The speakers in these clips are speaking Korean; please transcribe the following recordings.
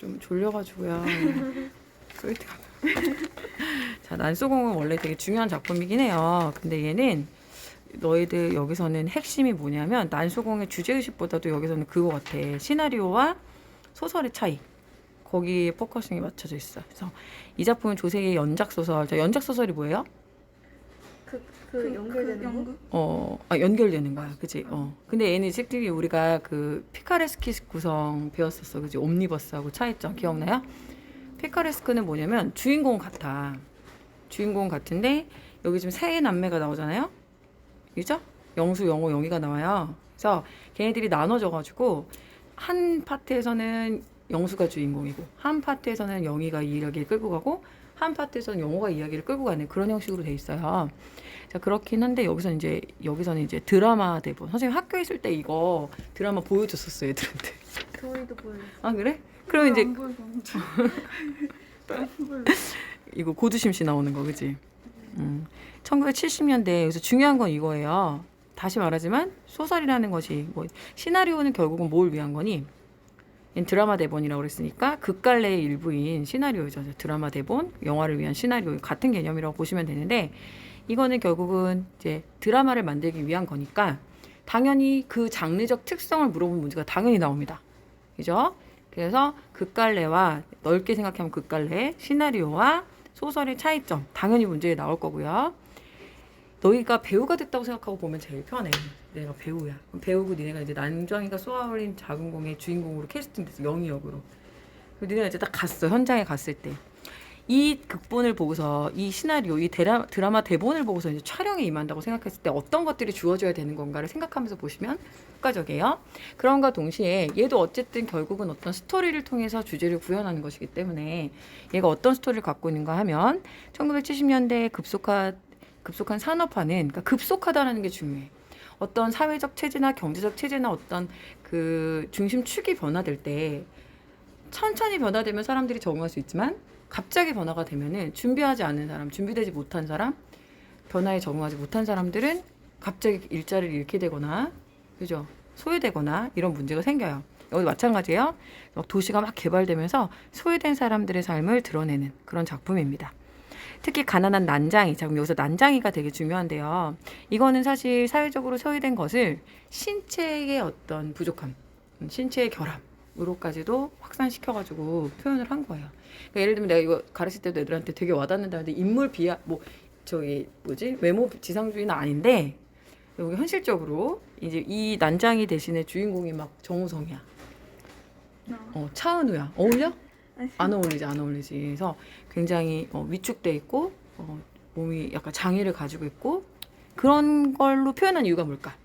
좀 졸려가지고요. 소개팅 자, 난소공은 원래 되게 중요한 작품이긴 해요. 근데 얘는 너희들 여기서는 핵심이 뭐냐면 난소공의 주제의식보다도 여기서는 그거 같아. 시나리오와 소설의 차이. 거기에 포커싱이 맞춰져 있어. 그래서 이 작품은 조세희의 연작소설. 자, 연작소설이 뭐예요? 연결되는 거? 연결되는 거야. 그치? 근데 얘는 특히 우리가 그 피카레스키 구성 배웠었어. 그치? 옴니버스하고 차이점 기억나요? 피카레스크는 뭐냐면 주인공 같아. 주인공 같은데 여기 지금 세 남매가 나오잖아요. 그죠? 영수, 영호, 영희가 나와요. 그래서 걔네들이 나눠져가지고 한 파트에서는 영수가 주인공이고 한 파트에서는 영희가 이야기를 끌고 가고 한 파트에서는 영호가 이야기를 끌고 가는 그런 형식으로 돼 있어요. 자, 그렇긴 한데 여기서는 이제 드라마 대본. 선생님 학교에 있을 때 이거 드라마 보여줬었어요, 애들한테. 저희도 보여요. 아, 그래? 그러면 이제 안 보여서 안 보여서. 이거 고두심 씨 나오는 거, 그지? 1970년대 여기서 중요한 건 이거예요. 다시 말하지만 소설이라는 것이 뭐 시나리오는 결국은 뭘 위한 거니? 드라마 대본이라고 그랬으니까 극갈래의 일부인 시나리오죠. 드라마 대본, 영화를 위한 시나리오 같은 개념이라고 보시면 되는데 이거는 결국은 이제 드라마를 만들기 위한 거니까 당연히 그 장르적 특성을 물어본 문제가 당연히 나옵니다. 그죠? 그래서 극갈래와 넓게 생각하면 극갈래, 시나리오와 소설의 차이점 당연히 문제에 나올 거고요. 너희가 배우가 됐다고 생각하고 보면 제일 편해. 내가 배우야. 배우고 니네가 이제 난정이가 쏘아올린 작은 공의 주인공으로 캐스팅돼서 영희 역으로. 그리고 니네가 이제 딱 갔어. 현장에 갔을 때. 이 극본을 보고서 이 시나리오, 이 드라마 대본을 보고서 이제 촬영에 임한다고 생각했을 때 어떤 것들이 주어져야 되는 건가를 생각하면서 보시면 효과적이에요. 그런가 동시에 얘도 어쨌든 결국은 어떤 스토리를 통해서 주제를 구현하는 것이기 때문에 얘가 어떤 스토리를 갖고 있는가 하면 1970년대에 급속한 산업화는 그러니까 급속하다는 게 중요해. 어떤 사회적 체제나 경제적 체제나 어떤 그 중심축이 변화될 때 천천히 변화되면 사람들이 적응할 수 있지만 갑자기 변화가 되면은 준비하지 않은 사람, 준비되지 못한 사람, 변화에 적응하지 못한 사람들은 갑자기 일자리를 잃게 되거나, 그죠? 소외되거나 이런 문제가 생겨요. 여기 마찬가지예요. 막 도시가 막 개발되면서 소외된 사람들의 삶을 드러내는 그런 작품입니다. 특히 가난한 난장이, 자, 그럼 여기서 난장이가 되게 중요한데요. 이거는 사실 사회적으로 소외된 것을 신체의 어떤 부족함, 신체의 결함으로까지도 확산시켜가지고 표현을 한 거예요. 그러니까 예를 들면 내가 이거 가르칠 때도 애들한테 되게 와닿는다는데 인물 비하, 외모 지상주의는 아닌데 여기 현실적으로 이제 이 난장이 대신에 주인공이 막 정우성이야. 차은우야. 어울려? 안 어울리지. 그래서 굉장히 위축돼 있고 몸이 약간 장애를 가지고 있고 그런 걸로 표현한 이유가 뭘까?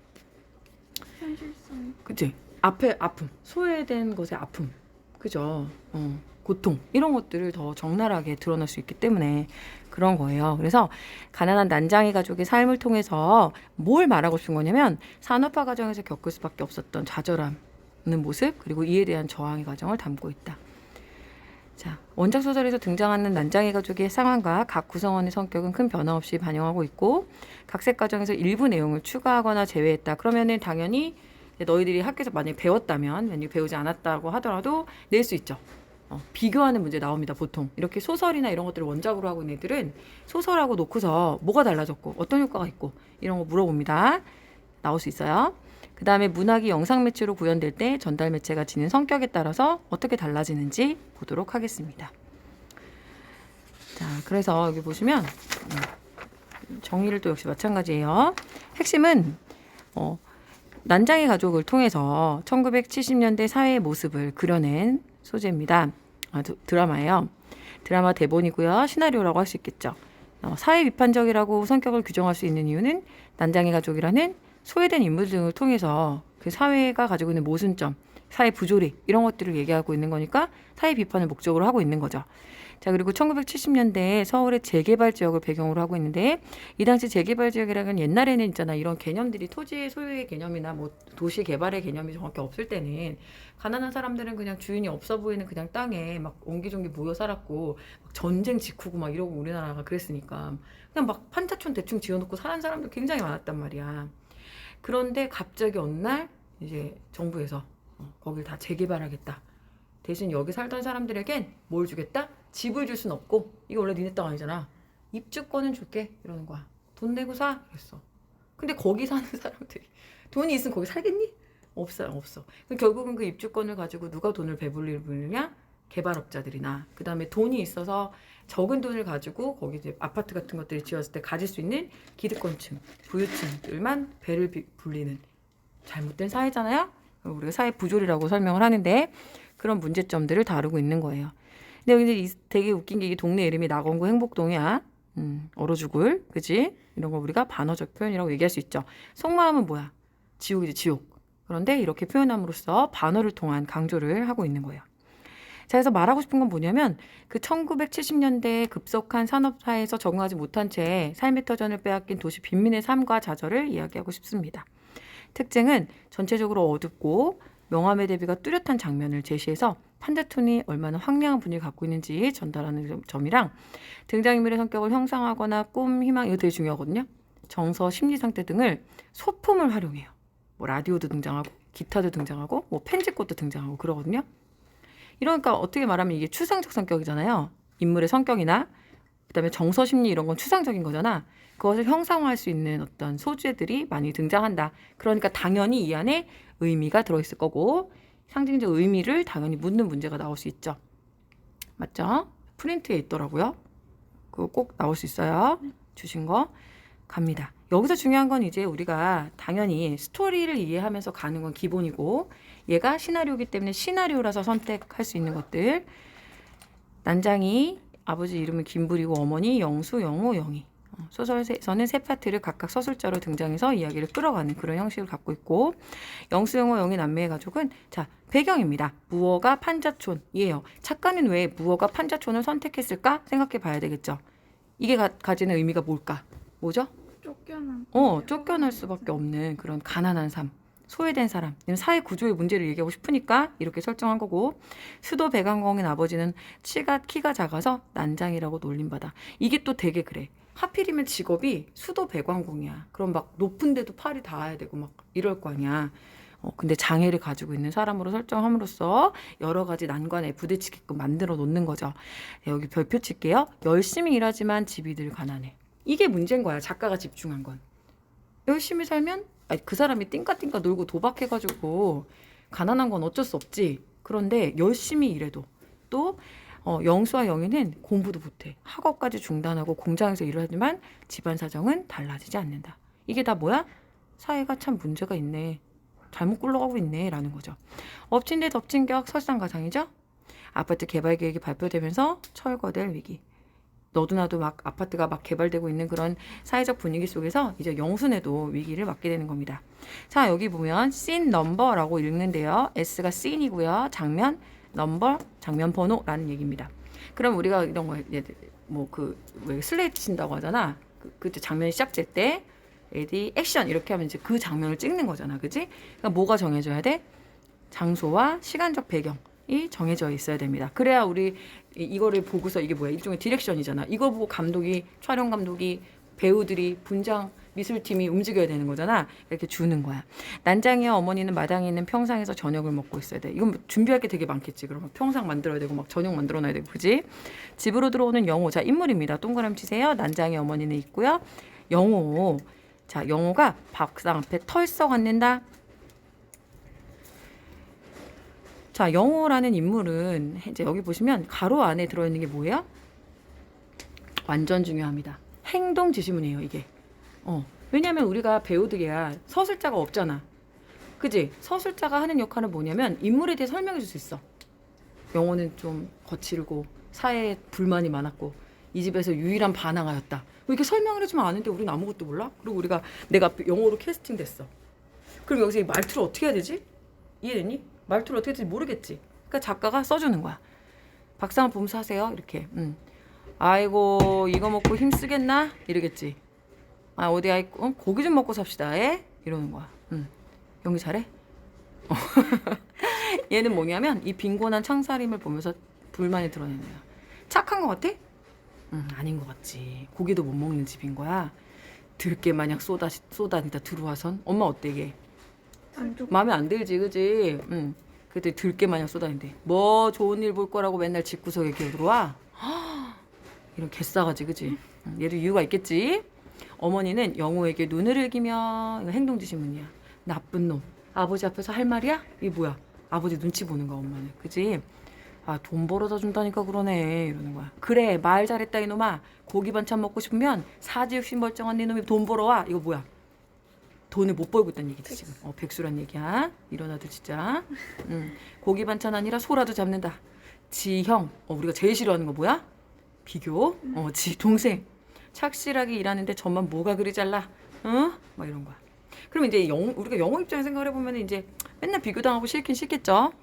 현실성. 그치? 앞에 아픔, 소외된 것의 아픔, 그죠? 고통 이런 것들을 더 적나라하게 드러낼 수 있기 때문에 그런 거예요. 그래서 가난한 난장이 가족의 삶을 통해서 뭘 말하고 싶은 거냐면 산업화 과정에서 겪을 수밖에 없었던 좌절함는 모습 그리고 이에 대한 저항의 과정을 담고 있다. 자, 원작 소설에서 등장하는 난장이 가족의 상황과 각 구성원의 성격은 큰 변화 없이 반영하고 있고 각색 과정에서 일부 내용을 추가하거나 제외했다. 그러면은 당연히 너희들이 학교에서 만약에 배웠다면 만약에 배우지 않았다고 하더라도 낼 수 있죠. 비교하는 문제 나옵니다. 보통 이렇게 소설이나 이런 것들을 원작으로 하고 있는 애들은 소설하고 놓고서 뭐가 달라졌고 어떤 효과가 있고 이런 거 물어봅니다. 나올 수 있어요. 그 다음에 문학이 영상 매체로 구현될 때 전달 매체가 지닌 성격에 따라서 어떻게 달라지는지 보도록 하겠습니다. 자, 그래서 여기 보시면 정의를 또 역시 마찬가지예요. 핵심은 난장의 가족을 통해서 1970년대 사회의 모습을 그려낸 소재입니다. 드라마예요. 드라마 대본이고요. 시나리오라고 할 수 있겠죠. 사회 비판적이라고 성격을 규정할 수 있는 이유는 난장의 가족이라는 소외된 인물 등을 통해서 그 사회가 가지고 있는 모순점, 사회 부조리 이런 것들을 얘기하고 있는 거니까 사회 비판을 목적으로 하고 있는 거죠. 자, 그리고 1970년대에 서울의 재개발 지역을 배경으로 하고 있는데 이 당시 재개발 지역이라는 건 옛날에는 있잖아 이런 개념들이 토지의 소유의 개념이나 뭐 도시 개발의 개념이 정확히 없을 때는 가난한 사람들은 그냥 주인이 없어 보이는 그냥 땅에 막 옹기종기 모여 살았고 막 전쟁 직후고 막 이러고 우리나라가 그랬으니까 그냥 막 판자촌 대충 지어놓고 사는 사람도 굉장히 많았단 말이야. 그런데 갑자기 어느 날 이제 정부에서 거길 다 재개발하겠다. 대신 여기 살던 사람들에겐 뭘 주겠다? 집을 줄 순 없고 이게 원래 니네 땅 아니잖아. 입주권은 줄게 이러는 거야. 돈 내고 사 이랬어. 근데 거기 사는 사람들이 돈이 있으면 거기 살겠니? 없어. 그럼 결국은 그 입주권을 가지고 누가 돈을 배불리느냐? 개발업자들이나 그 다음에 돈이 있어서 적은 돈을 가지고 거기 이제 아파트 같은 것들이 지었을 때 가질 수 있는 기득권층, 부유층들만 배를 불리는 잘못된 사회잖아요. 우리가 사회 부조리라고 설명을 하는데 그런 문제점들을 다루고 있는 거예요. 근데 여기 되게 웃긴 게 이 동네 이름이 낙원구 행복동이야. 얼어 죽을, 그지? 이런 거 우리가 반어적 표현이라고 얘기할 수 있죠. 속마음은 뭐야? 지옥이지, 지옥. 그런데 이렇게 표현함으로써 반어를 통한 강조를 하고 있는 거예요. 자, 그래서 말하고 싶은 건 뭐냐면 그 1970년대에 급속한 산업화에서 적응하지 못한 채 삶의 터전을 빼앗긴 도시 빈민의 삶과 좌절을 이야기하고 싶습니다. 특징은 전체적으로 어둡고 명암의 대비가 뚜렷한 장면을 제시해서 판자촌이 얼마나 황량한 분위기를 갖고 있는지 전달하는 점이랑 등장인물의 성격을 형상하거나 꿈, 희망 이거 되게 중요하거든요. 정서, 심리 상태 등을 소품을 활용해요. 뭐 라디오도 등장하고 기타도 등장하고 뭐 펜지꽃도 등장하고 그러거든요. 이러니까 어떻게 말하면 이게 추상적 성격이잖아요. 인물의 성격이나 그다음에 정서, 심리 이런 건 추상적인 거잖아. 그것을 형상화할 수 있는 어떤 소재들이 많이 등장한다. 그러니까 당연히 이 안에 의미가 들어있을 거고 상징적 의미를 당연히 묻는 문제가 나올 수 있죠. 맞죠? 프린트에 있더라고요. 그거 꼭 나올 수 있어요. 주신 거 갑니다. 여기서 중요한 건 이제 우리가 당연히 스토리를 이해하면서 가는 건 기본이고 얘가 시나리오이기 때문에 시나리오라서 선택할 수 있는 것들. 난장이 아버지 이름은 김부리고 어머니 영수, 영호, 영희. 소설에서는 세 파트를 각각 서술자로 등장해서 이야기를 끌어가는 그런 형식을 갖고 있고 영수, 영호, 영희 남매의 가족은 자 배경입니다. 무어가 판자촌이에요. 작가는 왜 무어가 판자촌을 선택했을까 생각해 봐야 되겠죠. 이게 가지는 의미가 뭘까? 뭐죠? 쫓겨날 수밖에 없는 그런 가난한 삶, 소외된 사람, 사회 구조의 문제를 얘기하고 싶으니까 이렇게 설정한 거고 수도 배관공인 아버지는 키가 작아서 난장이라고 놀림받아. 이게 또 되게 그래. 하필이면 직업이 수도 배관공이야. 그럼 막 높은 데도 팔이 닿아야 되고 막 이럴 거 아니야. 근데 장애를 가지고 있는 사람으로 설정함으로써 여러 가지 난관에 부딪히게끔 만들어 놓는 거죠. 여기 별표 칠게요. 열심히 일하지만 집이 늘 가난해. 이게 문제인 거야. 작가가 집중한 건. 열심히 살면 그 사람이 띵까띵까 놀고 도박해가지고 가난한 건 어쩔 수 없지. 그런데 열심히 일해도 또 영수와 영희는 공부도 못해. 학업까지 중단하고 공장에서 일을 하지만 집안 사정은 달라지지 않는다. 이게 다 뭐야? 사회가 참 문제가 있네. 잘못 굴러가고 있네 라는 거죠. 엎친 데 덮친 격 설상가상이죠. 아파트 개발 계획이 발표되면서 철거될 위기. 너도 나도 막 아파트가 막 개발되고 있는 그런 사회적 분위기 속에서 이제 영순에도 위기를 맞게 되는 겁니다. 자, 여기 보면 씬 넘버라고 읽는데요. S가 씬이고요. 장면 넘버, 장면 번호라는 얘기입니다. 그럼 우리가 이런 거 왜 슬레이트 친다고 하잖아. 그때 장면이 시작될 때 레디 액션 이렇게 하면 이제 그 장면을 찍는 거잖아. 그지? 그러니까 뭐가 정해져야 돼? 장소와 시간적 배경이 정해져 있어야 됩니다. 그래야 우리 이거를 보고서 이게 뭐야? 일종의 디렉션이잖아. 이거 보고 촬영 감독이, 배우들이, 분장, 미술팀이 움직여야 되는 거잖아. 이렇게 주는 거야. 난장이와 어머니는 마당에 있는 평상에서 저녁을 먹고 있어야 돼. 이건 준비할 게 되게 많겠지. 그러면 평상 만들어야 되고 막 저녁 만들어 놔야 되고, 그지? 집으로 들어오는 영호. 자, 인물입니다. 동그라미 치세요. 난장이 어머니는 있고요. 영호. 자, 영호가 밥상 앞에 털썩 앉는다. 자, 영호라는 인물은 이제 여기 보시면 가로 안에 들어있는 게 뭐예요? 완전 중요합니다. 행동 지시문이에요, 이게. 왜냐면 우리가 배우들이야 서술자가 없잖아. 그지? 서술자가 하는 역할은 뭐냐면 인물에 대해 설명해 줄 수 있어. 영호는 좀 거칠고 사회에 불만이 많았고 이 집에서 유일한 반항아였다. 이렇게 설명을 해주면 아는데 우리는 아무것도 몰라? 그리고 내가 영호로 캐스팅 됐어. 그럼 여기서 이 말투를 어떻게 해야 되지? 이해됐니? 말투를 어떻게 해야 될지 모르겠지. 그러니까 작가가 써주는 거야. 밥상을 보면서 하세요. 이렇게. 아이고 이거 먹고 힘쓰겠나? 이러겠지. 어디 고기 좀 먹고 삽시다. 이러는 거야. 연기 잘해? 얘는 뭐냐면 이 빈곤한 창살림을 보면서 불만이 드러내는 거야. 착한 거 같아? 아닌 것 같지. 고기도 못 먹는 집인 거야. 들깨 마냥 쏘다니다 들어와선 엄마 어때 이게? 마음에 안 들지, 그지? 그때 들깨 마냥 쏟아낸대. 뭐 좋은 일 볼 거라고 맨날 집구석에 기어 들어와. 이런 개싸가지 그지? 얘도 이유가 있겠지. 어머니는 영호에게 눈을 흘기며 이거 행동지시문이야. 나쁜 놈. 아버지 앞에서 할 말이야? 이게 뭐야? 아버지 눈치 보는 거야 엄마는. 그지? 아, 돈 벌어다 준다니까 그러네 이러는 거야. 그래 말 잘했다 이놈아. 고기 반찬 먹고 싶으면 사지육신 멀쩡한 네 놈이 돈 벌어와. 이거 뭐야? 돈을 못 벌고 있다는 얘기지 지금. 백수란 얘기야. 일어나도 진짜. 고기 반찬 아니라 소라도 잡는다. 지형. 우리가 제일 싫어하는 거 뭐야? 비교. 지 동생. 착실하게 일하는데 저만 뭐가 그리 잘나? 막 이런 거야. 그러면 이제 우리가 영어 입장에 생각을 해보면 이제 맨날 비교당하고 싫긴 싫겠죠.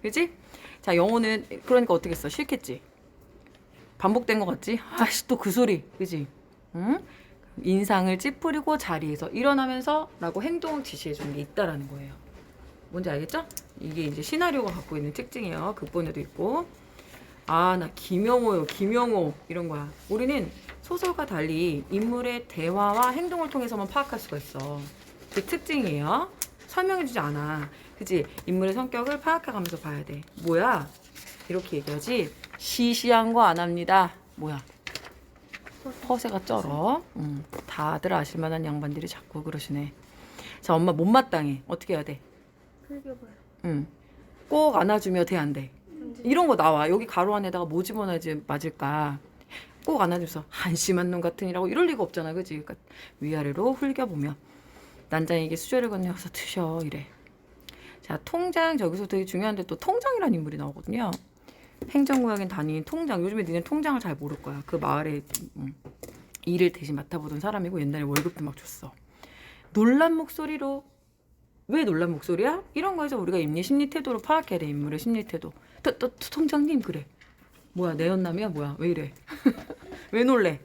그지? 자, 영어는 그러니까 어떻게 써? 싫겠지. 반복된 것 같지? 아씨 또 그 소리. 그지? 응? 인상을 찌푸리고 자리에서 일어나면서 라고 행동을 지시해 주는 게 있다라는 거예요. 뭔지 알겠죠? 이게 이제 시나리오가 갖고 있는 특징이에요. 극본에도 있고. 아, 나 김영호요. 김영호. 이런 거야. 우리는 소설과 달리 인물의 대화와 행동을 통해서만 파악할 수가 있어. 그 특징이에요. 설명해주지 않아. 그치? 인물의 성격을 파악해가면서 봐야 돼. 뭐야? 이렇게 얘기하지. 시시한 거 안 합니다. 뭐야? 허세가 쩔어. 다들 아실만한 양반들이 자꾸 그러시네. 자, 엄마 못마땅해. 어떻게 해야 돼? 흘겨봐요. 꼭 안아주며 돼, 안 돼? 이런 거 나와. 여기 가로 안에다가 뭐 집어넣어야지 맞을까? 꼭 안아줘서 한심한 놈 같으니라고 이럴 리가 없잖아. 그치? 그러니까 위아래로 흘겨보며 난장에게 수저를 건네어서 드셔 이래. 자, 통장. 저기서 되게 중요한데 또 통장이라는 인물이 나오거든요. 행정구역인 단위인 통장. 요즘에 니네 통장을 잘 모를 거야. 그 마을에 일을 대신 맡아보던 사람이고 옛날에 월급도 막 줬어. 놀란 목소리로. 왜 놀란 목소리야? 이런 거에서 우리가 인물 심리 태도로 파악해야 돼. 인물의 심리 태도. 통장님 그래. 뭐야 내 연남이야? 뭐야 왜 이래? 왜 놀래?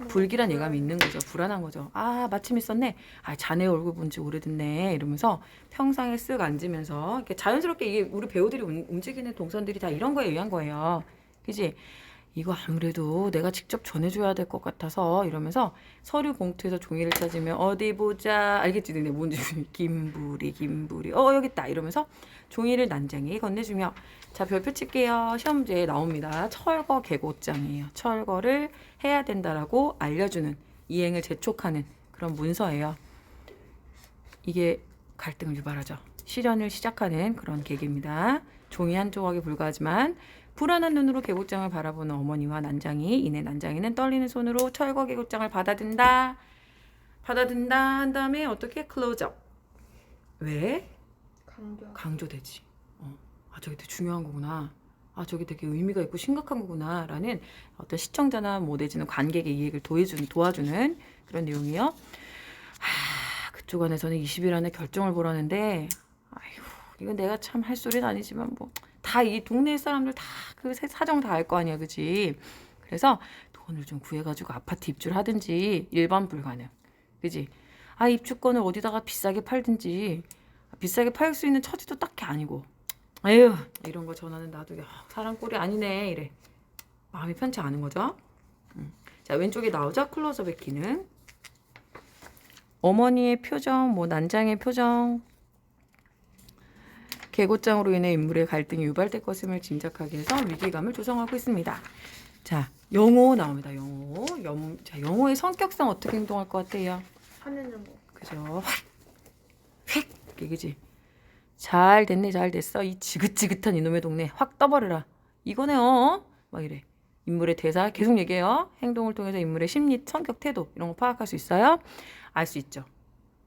불길한 예감이 있는 거죠. 불안한 거죠. 아 마침 있었네. 아 자네 얼굴 본 지 오래됐네. 이러면서 평상에 쓱 앉으면서 이렇게 자연스럽게 이게 우리 배우들이 움직이는 동선들이 다 이런 거에 의한 거예요. 그지? 이거 아무래도 내가 직접 전해줘야 될 것 같아서 이러면서 서류 봉투에서 종이를 찾으며 어디 보자. 알겠지? 근데 뭔지 김부리 여기 있다 이러면서 종이를 난장이에 건네주며 자 별표 칠게요. 시험 문제에 나옵니다. 철거 계고장이에요. 철거를 해야 된다라고 알려주는 이행을 재촉하는 그런 문서예요. 이게 갈등을 유발하죠. 실현을 시작하는 그런 계기입니다. 종이 한 조각에 불과하지만 불안한 눈으로 계곡장을 바라보는 어머니와 난장이. 이내 난장이는 떨리는 손으로 철거 계곡장을 받아든다 한 다음에 어떻게 클로즈업. 왜? 강조되지. 아 저게 되게 중요한 거구나. 아 저게 되게 의미가 있고 심각한 거구나 라는 어떤 시청자나 뭐 내지는 관객의 이해를 도와주는 그런 내용이요. 아 그쪽 안에서는 20일 안에 결정을 보라는데 아휴 이건 내가 참 할 소리는 아니지만 뭐 다 이 동네 사람들 다 그 사정 다 알 거 아니야, 그지? 그래서 돈을 좀 구해가지고 아파트 입주를 하든지 일반 불가능, 그지? 아 입주권을 어디다가 비싸게 팔든지 비싸게 팔 수 있는 처지도 딱히 아니고, 에휴 이런 거 전화는 나도 사람 꼴이 아니네 이래. 마음이 편치 않은 거죠. 자 왼쪽에 나오죠, 클로즈업의 기능. 어머니의 표정, 뭐 난장의 표정. 계고장으로 인해 인물의 갈등이 유발될 것임을 짐작하게 해서 위기감을 조성하고 있습니다. 자, 영호 나옵니다. 영호. 자, 영호의 성격상 어떻게 행동할 것 같아요? 화내는 거. 그죠? 휙! 그지? 잘 됐네, 잘 됐어. 이 지긋지긋한 이놈의 동네 확 떠버려라. 이거네요. 막 이래. 인물의 대사 계속 얘기해요. 행동을 통해서 인물의 심리, 성격, 태도 이런 거 파악할 수 있어요? 알 수 있죠.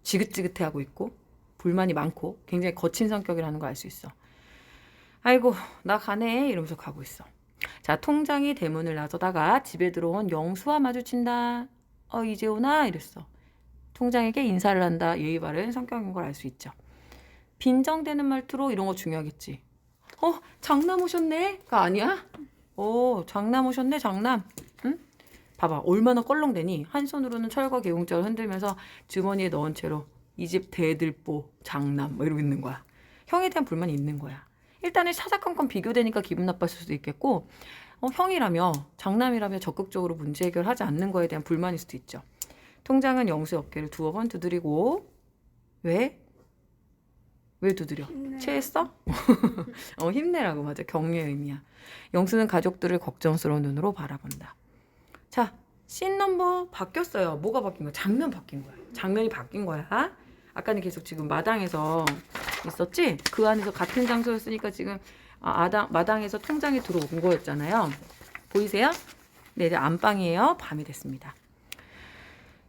지긋지긋해하고 있고 불만이 많고 굉장히 거친 성격이라는 거 알 수 있어. 아이고 나 가네 이러면서 가고 있어. 자 통장이 대문을 나서다가 집에 들어온 영수와 마주친다. 이제 오나 이랬어. 통장에게 인사를 한다. 예의 바른 성격인 걸 알 수 있죠. 빈정대는 말투로 이런 거 중요하겠지. 장남 오셨네?가 아니야? 장남 오셨네 장남. 응? 봐봐 얼마나 껄렁대니. 한 손으로는 철거 개공장을 흔들면서 주머니에 넣은 채로 이 집 대들보 장남 뭐 이러고 있는 거야. 형에 대한 불만이 있는 거야. 일단은 사사건건 비교되니까 기분 나빴을 수도 있겠고 형이라며 장남이라며 적극적으로 문제 해결하지 않는 거에 대한 불만일 수도 있죠. 통장은 영수의 어깨를 두어 번 두드리고 왜? 왜 두드려? 힘내. 체했어? 힘내라고. 맞아. 격려의 의미야. 영수는 가족들을 걱정스러운 눈으로 바라본다. 자, 씬 넘버 바뀌었어요. 뭐가 바뀐 거야? 장면 바뀐 거야. 장면이 바뀐 거야. 아까는 계속 지금 마당에서 있었지? 그 안에서 같은 장소였으니까 지금 마당에서 통장에 들어온 거였잖아요. 보이세요? 네, 이제 안방이에요. 밤이 됐습니다.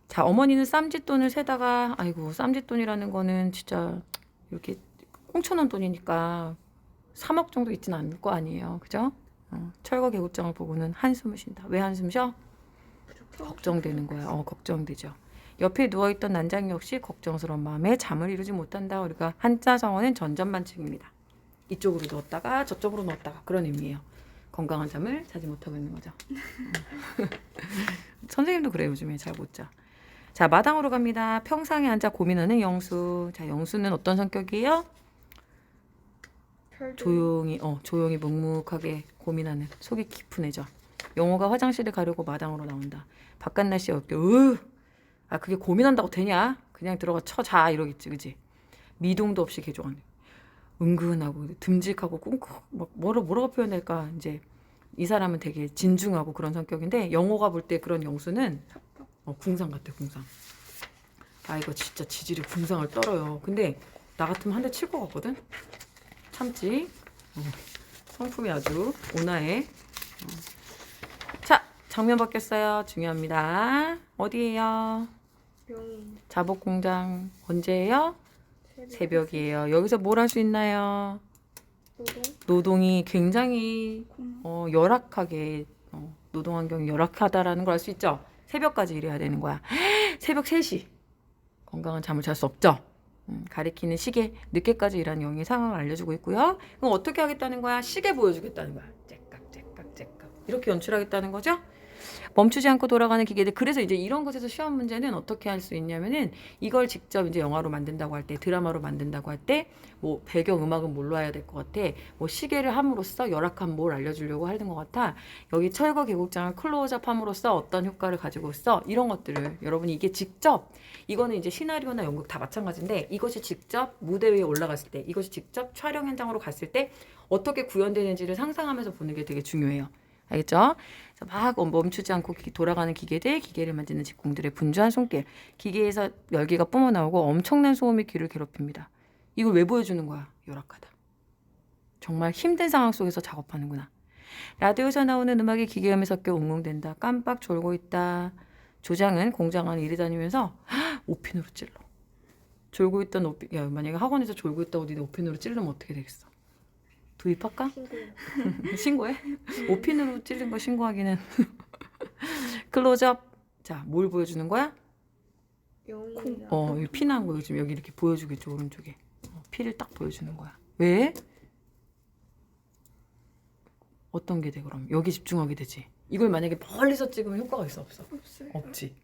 자, 어머니는 쌈짓돈을 세다가 아이고, 쌈짓돈이라는 거는 진짜 이렇게 꽁쳐놓은 돈이니까 3억 정도 있진 않을 거 아니에요. 그죠? 철거 계급장을 보고는 한숨을 쉰다. 왜 한숨 쉬어? 걱정되는 거야. 걱정되죠. 옆에 누워있던 난장 역시 걱정스러운 마음에 잠을 이루지 못한다. 우리가 한자 성어는 전전반칙입니다. 이쪽으로 넣었다가 저쪽으로 넣었다가 그런 의미예요. 건강한 잠을 자지 못하고 있는 거죠. 선생님도 그래요. 요즘에 잘 못 자. 자, 마당으로 갑니다. 평상에 앉아 고민하는 영수. 자, 영수는 어떤 성격이에요? 조용히 묵묵하게 고민하는 속이 깊은 애죠. 영호가 화장실에 가려고 마당으로 나온다. 바깥 날씨에 어때? 그게 고민한다고 되냐? 그냥 들어가 자 이러겠지, 그지? 미동도 없이 개조하네. 은근하고 듬직하고 꿍꿍 막 뭐라고 표현할까? 이제 이 사람은 되게 진중하고 그런 성격인데 영호가 볼 때 그런 영수는 궁상 같아, 궁상. 이거 진짜 지질이 궁상을 떨어요. 근데 나 같으면 한 대 칠 것 같거든. 참지. 성품이 아주 온화해. 자, 장면 바뀌었어요. 중요합니다. 어디예요? 명인. 자복공장 언제예요? 새벽이에요. 여기서 뭘 할 수 있나요? 노동이 굉장히 열악하게 노동 환경이 열악하다라는 걸 알 수 있죠. 새벽까지 일해야 되는 거야. 새벽 3시. 건강한 잠을 잘 수 없죠. 가리키는 시계, 늦게까지 일하는 영의 상황을 알려주고 있고요. 그럼 어떻게 하겠다는 거야? 시계 보여주겠다는 거야. 째깍 이렇게 연출하겠다는 거죠. 멈추지 않고 돌아가는 기계들. 그래서 이제 이런 것에서 시험 문제는 어떻게 할 수 있냐면은 이걸 직접 이제 영화로 만든다고 할 때, 드라마로 만든다고 할 때, 뭐 배경 음악은 뭘로 해야 될 것 같아. 뭐 시계를 함으로써 열악한 뭘 알려주려고 하는 것 같아. 여기 철거 계곡장을 클로즈업함으로써 어떤 효과를 가지고 있어. 이런 것들을 여러분이 이게 직접 이거는 이제 시나리오나 연극 다 마찬가지인데 이것이 직접 무대 위에 올라갔을 때, 이것이 직접 촬영 현장으로 갔을 때 어떻게 구현되는지를 상상하면서 보는 게 되게 중요해요. 알겠죠? 막 멈추지 않고 돌아가는 기계들, 기계를 만지는 직공들의 분주한 손길, 기계에서 열기가 뿜어나오고 엄청난 소음이 귀를 괴롭힙니다. 이걸 왜 보여주는 거야? 열악하다. 정말 힘든 상황 속에서 작업하는구나. 라디오에서 나오는 음악이 기계음에 섞여 웅웅댄다. 깜빡 졸고 있다. 조장은 공장 안에 이리 다니면서 오핀으로 찔러. 졸고 있던 오핀, 야, 만약에 학원에서 졸고 있다고 니네 오핀으로 찌르면 어떻게 되겠어? 도입할까? 신고해? 오핀으로 찔린 거 신고하기는. 클로즈업. 자, 뭘 보여주는 거야? 영인. 피 난 거 요즘 여기 이렇게 보여주겠죠, 오른쪽에. 피를 딱 보여주는 거야. 왜? 어떤 게 돼, 그럼? 여기 집중하게 되지. 이걸 만약에 멀리서 찍으면 효과가 있어, 없어? 없지.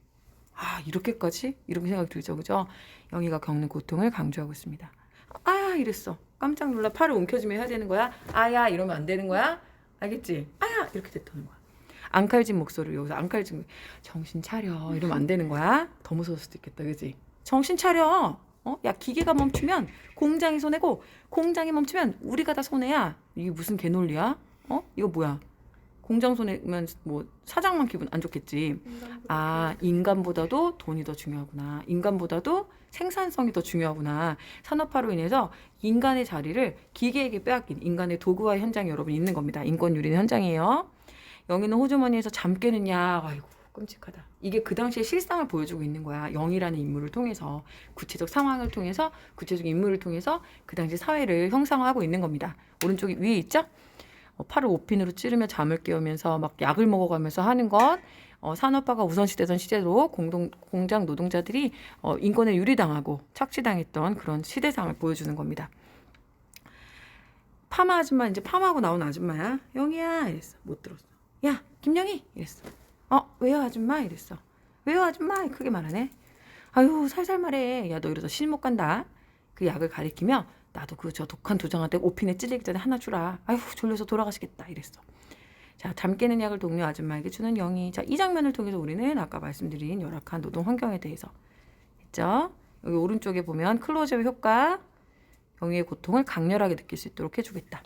이렇게까지? 이렇게 생각이 들죠, 그죠? 영희가 겪는 고통을 강조하고 있습니다. 이랬어. 깜짝 놀라 팔을 움켜쥐며 해야 되는 거야. 아야 이러면 안 되는 거야. 알겠지? 아야 이렇게 됐다는 거야. 앙칼진 목소리를 여기서 앙칼진 정신 차려 이러면 안 되는 거야. 더 무서울 수도 있겠다, 그지? 정신 차려. 야, 기계가 멈추면 공장이 손해고 공장이 멈추면 우리가 다 손해야. 이게 무슨 개논리야? 이거 뭐야? 공장 손해면 뭐 사장만 기분 안 좋겠지. 인간보다도 돈이 더 중요하구나. 인간보다도 생산성이 더 중요하구나. 산업화로 인해서 인간의 자리를 기계에게 빼앗긴 인간의 도구화 현장이 여러분 있는 겁니다. 인권 유린 현장이에요. 영희는 호주머니에서 잠 깨느냐. 아이고 끔찍하다. 이게 그 당시의 실상을 보여주고 있는 거야. 영희라는 인물을 통해서 구체적 상황을 통해서 구체적 인물을 통해서 그 당시 사회를 형상화하고 있는 겁니다. 오른쪽이 위에 있죠? 팔을 오핀으로 찌르며 잠을 깨우면서 막 약을 먹어가면서 하는 것. 산업화가 우선시되던 시대로 공장 노동자들이 인권에 유리당하고 착취당했던 그런 시대상을 보여주는 겁니다. 파마 아줌마, 이제 파마하고 나온 아줌마야. 영희야 이랬어. 못 들었어. 야 김영희 이랬어. 왜요 아줌마 이랬어. 왜요 아줌마 크게 말하네. 아유 살살 말해. 야 너 이러다 실 못 간다. 그 약을 가리키며 나도 저 독한 도장한테 오핀에 찔리기 전에 하나 주라. 아유 졸려서 돌아가시겠다 이랬어. 자, 잠 깨는 약을 동료 아줌마에게 주는 영희. 자, 이 장면을 통해서 우리는 아까 말씀드린 열악한 노동 환경에 대해서 했죠. 여기 오른쪽에 보면 클로즈업 효과. 영희의 고통을 강렬하게 느낄 수 있도록 해주겠다.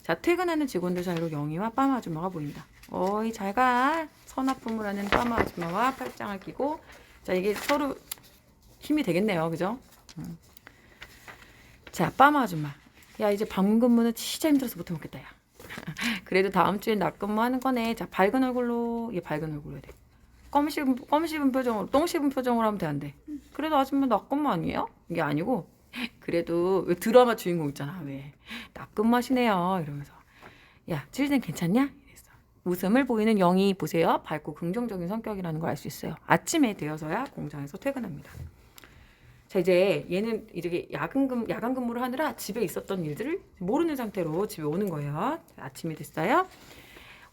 자, 퇴근하는 직원들 사이로 영희와 빠마 아줌마가 보인다. 어이 잘가. 선화품을 하는 빠마 아줌마와 팔짱을 끼고. 자, 이게 서로 힘이 되겠네요. 그죠? 자, 빠마 아줌마. 야, 이제 밤 근무는 진짜 힘들어서 못 해먹겠다. 야. 그래도 다음 주엔 낮 근무하는 거네. 자, 밝은 얼굴로. 얘 밝은 얼굴로 해야 돼. 껌 씹은 표정으로, 똥 씹은 표정으로 하면 돼, 안 돼? 그래도 아줌마 낮 근무 아니에요? 이게 아니고, 그래도 왜 드라마 주인공 있잖아. 왜? 낮 근무하시네요. 이러면서. 야, 칠진 괜찮냐? 이랬어. 웃음을 보이는 영희 보세요. 밝고 긍정적인 성격이라는 걸 알 수 있어요. 아침에 되어서야 공장에서 퇴근합니다. 자, 이제 얘는 이렇게 야간 근무를 하느라 집에 있었던 일들을 모르는 상태로 집에 오는 거예요. 아침이 됐어요.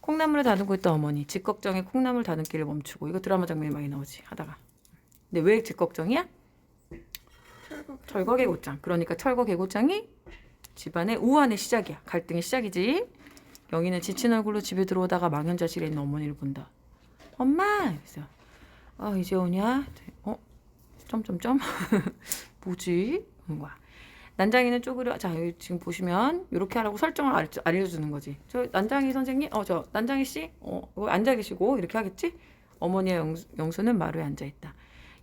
콩나물을 다듬고 있던 어머니. 집 걱정에 콩나물 다듬기를 멈추고. 이거 드라마 장면이 많이 나오지 하다가. 근데 왜 집 걱정이야? 철거 계곡장. 그러니까 철거 계곡장이 집안의 우환의 시작이야. 갈등의 시작이지. 영희는 지친 얼굴로 집에 들어오다가 망연자실에 있는 어머니를 본다. 엄마! 그래서 이제 오냐? 점점점 뭐지? 그런 거야. 난장이는 쪼그려. 자, 여기 지금 보시면 이렇게 하라고 설정을 알려주는 거지. 저 난장이 선생님, 저 난장이 씨, 앉아 계시고 이렇게 하겠지? 어머니의 영수는 마루에 앉아 있다.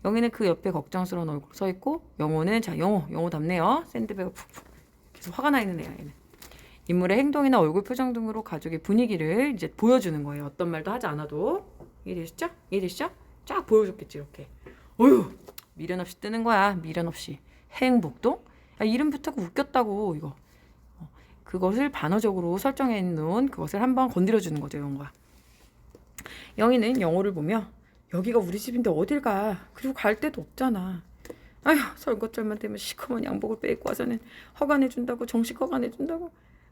영희는 그 옆에 걱정스러운 얼굴로 서 있고, 영호는 자 영호답네요. 샌드백을 푹푹. 계속 화가 나 있는 애야 얘는. 인물의 행동이나 얼굴 표정 등으로 가족의 분위기를 이제 보여주는 거예요. 어떤 말도 하지 않아도. 이해되시죠? 이해되시죠? 쫙 보여줬겠지 이렇게. 어휴, 미련 없이 뜨는 거야. 미련 없이. 행복동? 야, 이름부터가 웃겼다고 이거. 그것을 반어적으로 설정해 놓은 그것을 한번 건드려주는 거죠. 영호가. 영희는 영호를 보며 여기가 우리 집인데 어딜 가. 그리고 갈 데도 없잖아. 아휴, 설거절만 되면 시커먼 양복을 빼입고 와서는 허간해준다고, 정식 허간해준다고.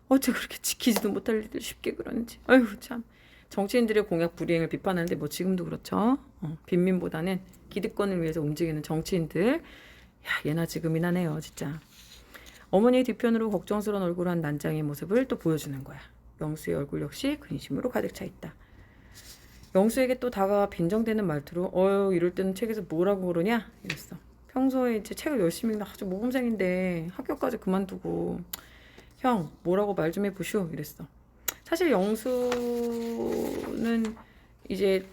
어째 그렇게 지키지도 못할 일들 쉽게 그러는지. 아휴 참. 정치인들의 공약 불이행을 비판하는데 뭐 지금도 그렇죠. 빈민보다는 기득권을 위해서 움직이는 정치인들. 야, 예나 지금이나 네요 진짜. 어머니의 뒤편으로 걱정스러운 얼굴을 한 난장의 모습을 또 보여주는 거야. 영수의 얼굴 역시 근심으로 가득 차 있다. 영수에게 또 다가와 빈정대는 말투로 이럴 때는 책에서 뭐라고 그러냐? 이랬어. 평소에 이제 책을 열심히 읽는 아주 모범생인데 학교까지 그만두고 형 뭐라고 말 좀 해보시오 이랬어. 사실 영수는 이제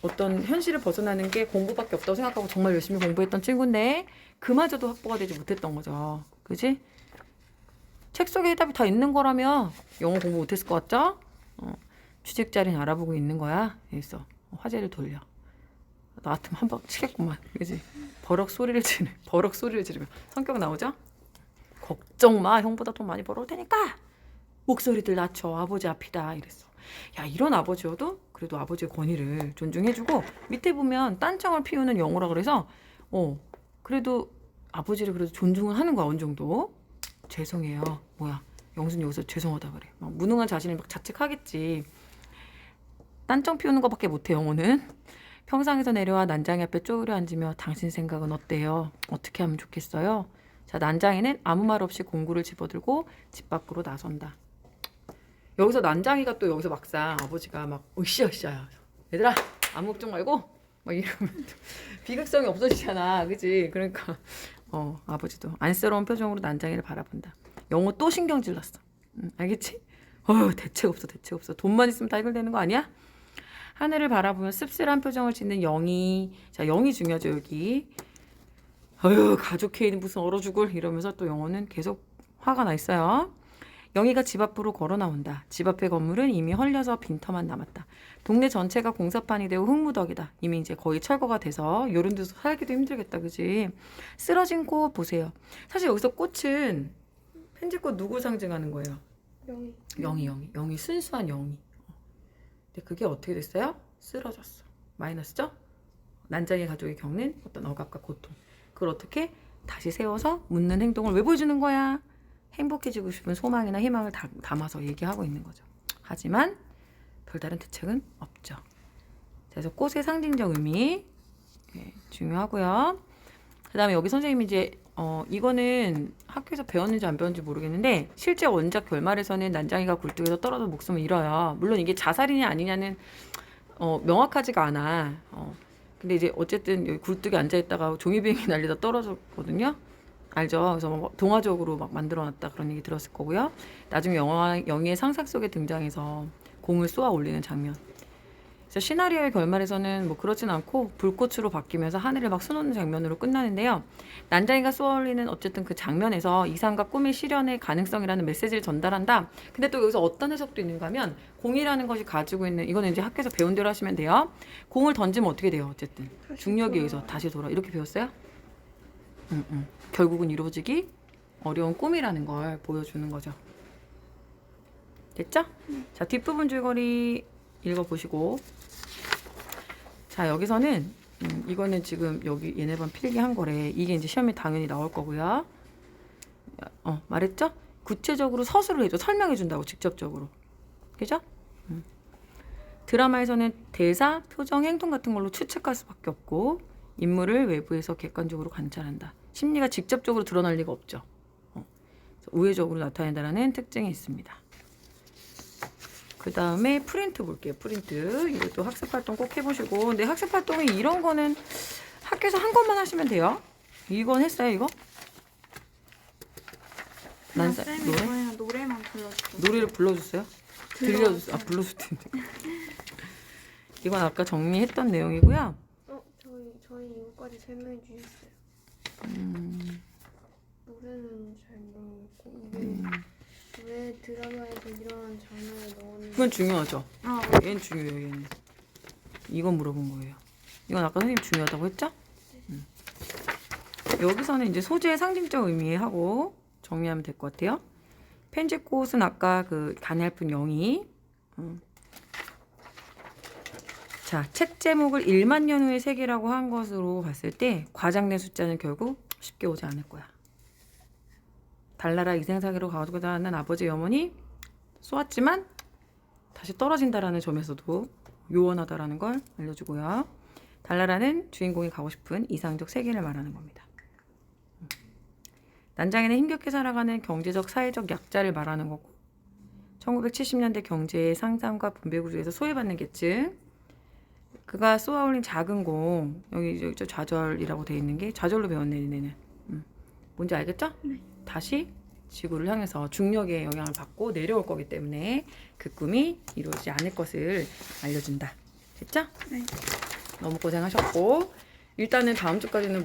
어떤 현실을 벗어나는 게 공부밖에 없다고 생각하고 정말 열심히 공부했던 친구인데 그마저도 확보가 되지 못했던 거죠. 그지? 책 속에 해답이 다 있는 거라면 영어 공부 못했을 것 같죠? 취직 자리는 알아보고 있는 거야. 이랬어. 화제를 돌려. 나 같으면 한 방 치겠구만. 그지? 버럭 소리를 지르며 성격 나오죠? 걱정 마. 형보다 돈 많이 벌어올 테니까 목소리들 낮춰. 아버지 앞이다. 이랬어. 야, 이런 아버지여도 그래도 아버지의 권위를 존중해주고 밑에 보면 딴청을 피우는 영호라 그래서 그래도 아버지를 그래도 존중을 하는 거야. 어느 정도. 죄송해요. 뭐야, 영순이 여기서 죄송하다 그래. 막 무능한 자신을 막 자책하겠지. 딴청 피우는 것밖에 못해 영호는. 평상에서 내려와 난장이 앞에 쪼그려 앉으며 당신 생각은 어때요? 어떻게 하면 좋겠어요? 자, 난장이는 아무 말 없이 공구를 집어들고 집 밖으로 나선다. 여기서 난장이가 또 여기서 막상 아버지가 막 으쌰으쌰 얘들아 아무 걱정 말고 막 이러면 비극성이 없어지잖아. 그치? 그러니까 아버지도 안쓰러운 표정으로 난장이를 바라본다. 영호 또 신경질 났어. 알겠지? 대책 없어. 돈만 있으면 다 해결되는 거 아니야? 하늘을 바라보며 씁쓸한 표정을 짓는 영희. 자, 영희 중요하죠 여기. 가족 회의는 무슨 얼어 죽을 이러면서 또 영호는 계속 화가 나 있어요. 영희가 집 앞으로 걸어 나온다. 집 앞의 건물은 이미 헐려서 빈터만 남았다. 동네 전체가 공사판이 되고 흙무더기다. 이미 이제 거의 철거가 돼서 요런 데서 살기도 힘들겠다. 그지? 쓰러진 꽃 보세요. 사실 여기서 꽃은 편지꽃 누구 상징하는 거예요? 영희. 순수한 영희. 근데 그게 어떻게 됐어요? 쓰러졌어. 마이너스죠? 난장의 가족이 겪는 어떤 억압과 고통. 그걸 어떻게 다시 세워서 묻는 행동을 왜 보여주는 거야? 행복해지고 싶은 소망이나 희망을 담아서 얘기하고 있는 거죠. 하지만 별다른 대책은 없죠. 그래서 꽃의 상징적 의미 중요하고요. 그 다음에 여기 선생님이 이제 이거는 학교에서 배웠는지 안 배웠는지 모르겠는데 실제 원작 결말에서는 난장이가 굴뚝에서 떨어져 목숨을 잃어요. 물론 이게 자살이냐 아니냐는 명확하지가 않아. 근데 이제 어쨌든 여기 굴뚝에 앉아있다가 종이비행기 날리다 떨어졌거든요. 알죠? 그래서 뭐 동화적으로 막 만들어놨다 그런 얘기 들었을 거고요. 나중에 영희의 상상 속에 등장해서 공을 쏘아 올리는 장면. 그래서 시나리오의 결말에서는 뭐 그렇진 않고 불꽃으로 바뀌면서 하늘을 막 수놓는 장면으로 끝나는데요. 난장이가 쏘아 올리는 어쨌든 그 장면에서 이상과 꿈의 실현의 가능성이라는 메시지를 전달한다. 근데 또 여기서 어떤 해석도 있는가 하면 공이라는 것이 가지고 있는 이거는 이제 학교에서 배운 대로 하시면 돼요. 공을 던지면 어떻게 돼요? 어쨌든 중력에 의해서 다시 돌아. 이렇게 배웠어요? 결국은 이루어지기 어려운 꿈이라는 걸 보여주는 거죠. 됐죠? 자, 뒷부분 줄거리 읽어보시고. 자, 여기서는 이거는 지금 여기 얘네반 필기한 거래. 이게 이제 시험에 당연히 나올 거고요. 말했죠? 구체적으로 서술을 해줘. 설명해 준다고 직접적으로. 그죠? 드라마에서는 대사, 표정, 행동 같은 걸로 추측할 수밖에 없고 인물을 외부에서 객관적으로 관찰한다. 심리가 직접적으로 드러날 리가 없죠. 우회적으로 나타낸다는 특징이 있습니다. 그 다음에 프린트 볼게요. 프린트. 이것도 학습활동 꼭 해보시고. 근데 학습활동에 이런 거는 학교에서 한 것만 하시면 돼요. 이건 했어요, 이거? 그냥 쌤이 저희는 노래만 불러주고 노래를 불러줬어요? 들려줬어요? 불러줄 텐데. 이건 아까 정리했던 내용이고요. 저희 이거까지 설명해 주셨어요. 노래는 잘 모르겠고 왜 드라마에서 이런 장면을 넣었는지 그건 중요하죠. 아, 얘는 중요해요, 얘는. 이건 물어본 거예요. 이건 아까 선생님 중요하다고 했죠? 여기서는 이제 소재의 상징적 의미 하고 정리하면 될 것 같아요. 편집꽃은 아까 그 가냘픈 영희. 자, 책 제목을 1만 년 후의 세계라고 한 것으로 봤을 때 과장된 숫자는 결국 쉽게 오지 않을 거야. 달나라 이생사기로 가지고 다니는 아버지 어머니 쏘았지만 다시 떨어진다라는 점에서도 요원하다라는 걸 알려주고요. 달나라는 주인공이 가고 싶은 이상적 세계를 말하는 겁니다. 난장이는 힘겹게 살아가는 경제적 사회적 약자를 말하는 거고 1970년대 경제의 상상과 분배구조에서 소외받는 계층 그가 쏘아올린 작은 공 여기 저 좌절이라고 돼 있는 게 좌절로 배웠네 얘네는 뭔지 알겠죠? 네. 다시 지구를 향해서 중력의 영향을 받고 내려올 거기 때문에 그 꿈이 이루어지지 않을 것을 알려준다. 됐죠? 네. 너무 고생하셨고 일단은 다음 주까지는